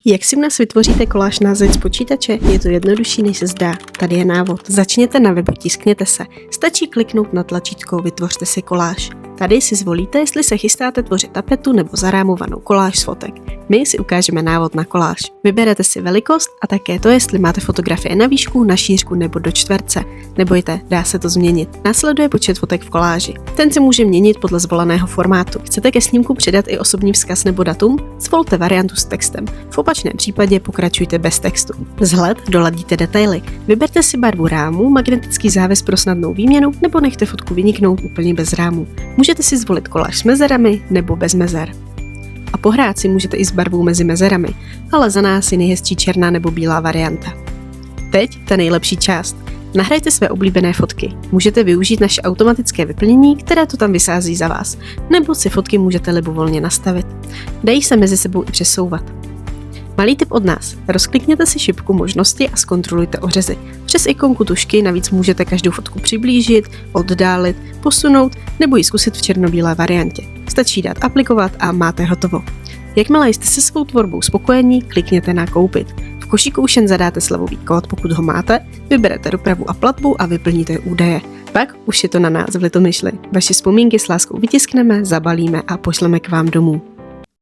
Jak si u nás vytvoříte koláž na zeď z počítače? Je to jednodušší, než se zdá. Tady je návod. Začněte na webu, tiskněte se. Stačí kliknout na tlačítko Vytvořte si koláž. Tady si zvolíte, jestli se chystáte tvořit tapetu nebo zarámovanou koláž z fotek. My si ukážeme návod na koláž. Vyberete si velikost a také to, jestli máte fotografie na výšku, na šířku nebo do čtverce. Nebojte, dá se to změnit. Následuje počet fotek v koláži. Ten se může měnit podle zvoleného formátu. Chcete ke snímku přidat i osobní vzkaz nebo datum? Zvolte variantu s textem. V opačném případě pokračujte bez textu. Vzhled doladíte detaily. Vyberte si barvu rámu, magnetický závěs pro snadnou výměnu nebo nechte fotku vyniknout úplně bez rámu. Můžete si zvolit koláž s mezerami nebo bez mezer. A pohrát si můžete i s barvou mezi mezerami, ale za nás je nejhezčí černá nebo bílá varianta. Teď ta nejlepší část. Nahrajte své oblíbené fotky. Můžete využít naše automatické vyplnění, které to tam vysází za vás, nebo si fotky můžete libovolně nastavit. Dají se mezi sebou i přesouvat. Malý tip od nás. Rozklikněte si šipku možnosti a zkontrolujte ořezy. Přes ikonku tužky navíc můžete každou fotku přiblížit, oddálit, posunout nebo ji zkusit v černobílé variantě. Stačí dát aplikovat a máte hotovo. Jakmile jste se svou tvorbou spokojení, klikněte na koupit. V košíku už jen zadáte slevový kód, pokud ho máte, vyberete dopravu a platbu a vyplníte údaje. Pak už je to na nás v Litomyšli. Vaše vzpomínky s láskou vytiskneme, zabalíme a pošleme k vám domů.